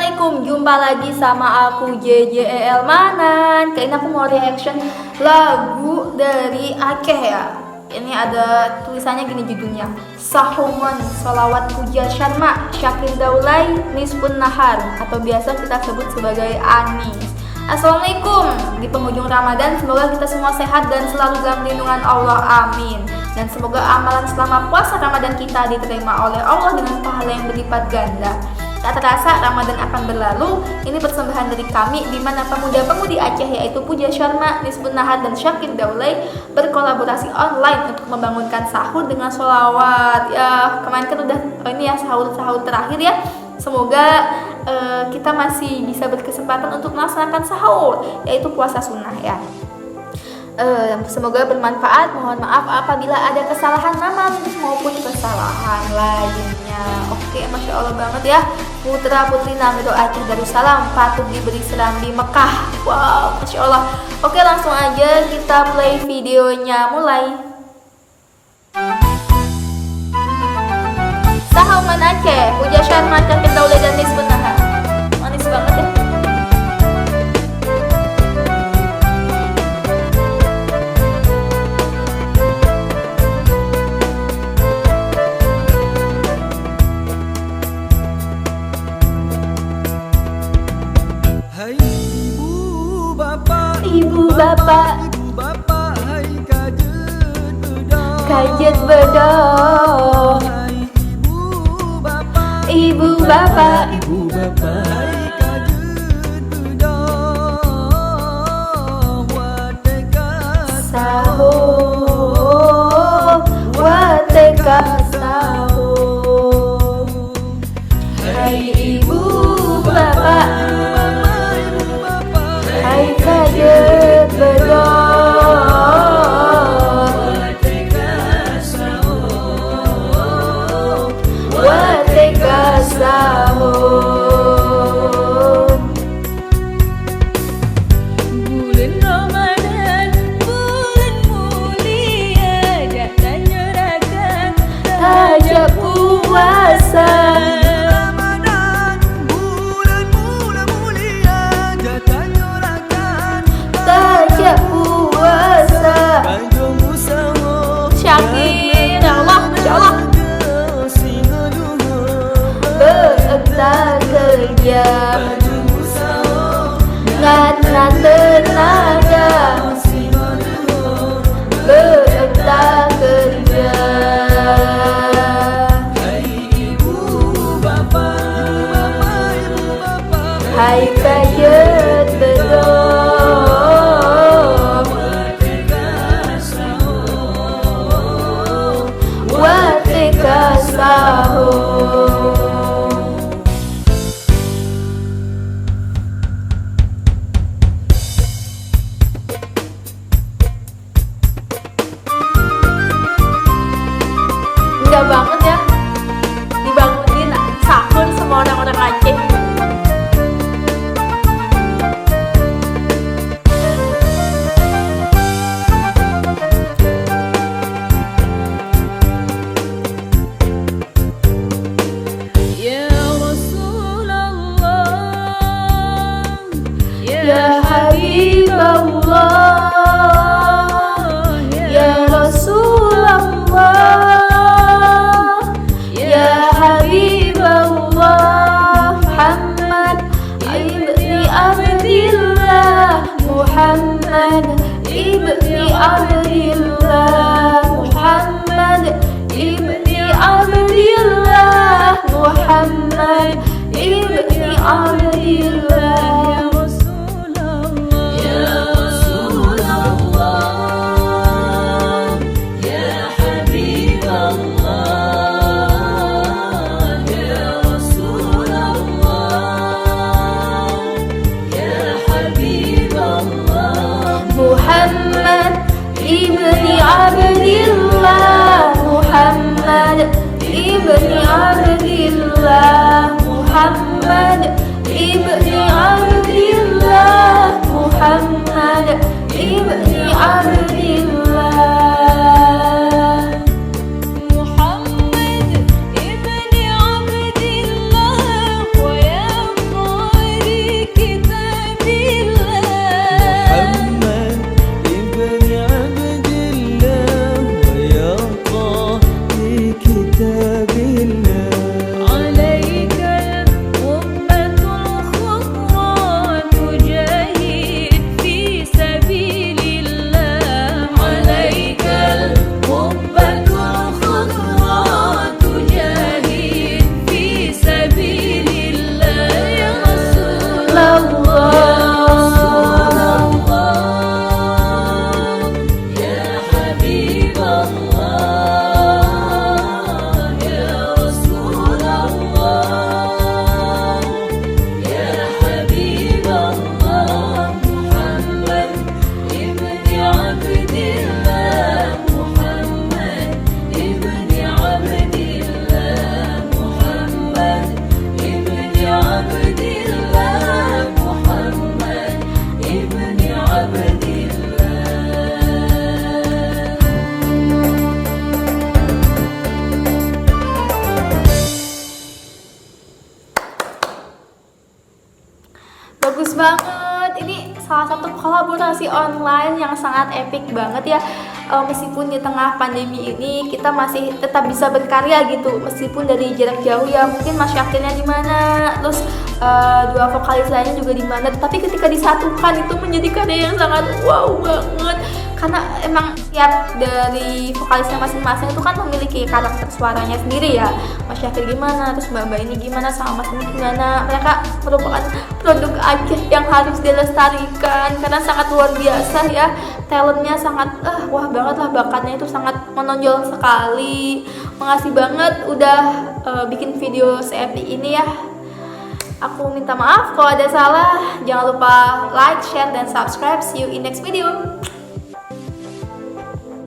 Assalamualaikum, jumpa lagi sama aku JJEL Manan. Kali ini aku mau reaction lagu dari Aceh ya. Ini ada tulisannya gini judulnya, Sahuman Sholawat Puja Syarma Syakir Daulay Nisfun Nahar, atau biasa kita sebut sebagai Anis. Assalamualaikum, di penghujung Ramadan semoga kita semua sehat dan selalu dalam lindungan Allah, amin. Dan semoga amalan selama puasa Ramadan kita diterima oleh Allah dengan pahala yang berlipat ganda. Tak terasa Ramadan akan berlalu. Ini persembahan dari kami di mana pemuda-pemudi Aceh yaitu Puja Syarma, Nisfun Nahar dan Syakir Daulay berkolaborasi online untuk membangunkan sahur dengan sholawat. Ya kemarin kan udah ini ya sahur terakhir ya. Semoga kita masih bisa berkesempatan untuk melaksanakan sahur, yaitu puasa sunnah ya. Semoga bermanfaat. Mohon maaf apabila ada kesalahan nama maupun kesalahan lainnya. Oke, Masya Allah banget ya. Putra putri Nagdo Aceh Darussalam patut diberi selam di Mekah. Wow, Masya Allah. Oke, langsung aja kita play videonya. Mulai. Sahuman Aceh, Puja Syarma Syakir Daulay dan Nisfun Nahar. Manis banget ya. Ibu bapak, hai kajet bedong. Ibu bapak, hai kajet bedong. Sahur, wateka sahur. Hai ibu bapak, hai kajet bedong. Wateka sahur. Bulan Ramadan, bulan mulia, datangnya ragam Tajak puasa. Tajak puasa. Syakir Allah, Masya Allah. Berekta kerja ngana tenaga. Berekta kerja. Hai kajet bedong. Wateka sahur. Indah banget ya, dibangunin sahur sama orang-orang Aceh. Ya Habibullah, ya Rasulullah, ya Habibullah, Muhammad ibni Abdillah, Muhammad ibni Abdillah, Muhammad ibni Abdillah, Muhammad ibni Abdillah. Muhammad ibni Abdillah, Muhammad ibni Abdillah, Muhammad ibni Abdillah, Muhammad ibni Abdillah. Muhammad ibni Abdillah, wa ya salah satu kolaborasi online yang sangat epic banget ya. Meskipun di tengah pandemi ini kita masih tetap bisa berkarya gitu, meskipun dari jarak jauh ya. Mungkin Mas Syakirnya di mana, terus dua vokalis lainnya juga di mana, tapi ketika disatukan itu menjadi karya yang sangat wow banget. Karena emang tiap dari vokalisnya masing-masing itu kan memiliki karakter suaranya sendiri ya. Mas Syakir gimana, terus Mbak ini gimana, sama Mas ini gimana. Mereka merupakan produk Aceh yang harus dilestarikan karena sangat luar biasa ya. Talentnya sangat wah banget lah, bakatnya itu sangat menonjol sekali. Makasih banget udah bikin video se-epic ini ya. Aku minta maaf kalau ada salah. Jangan lupa like, share, dan subscribe. See you in next video.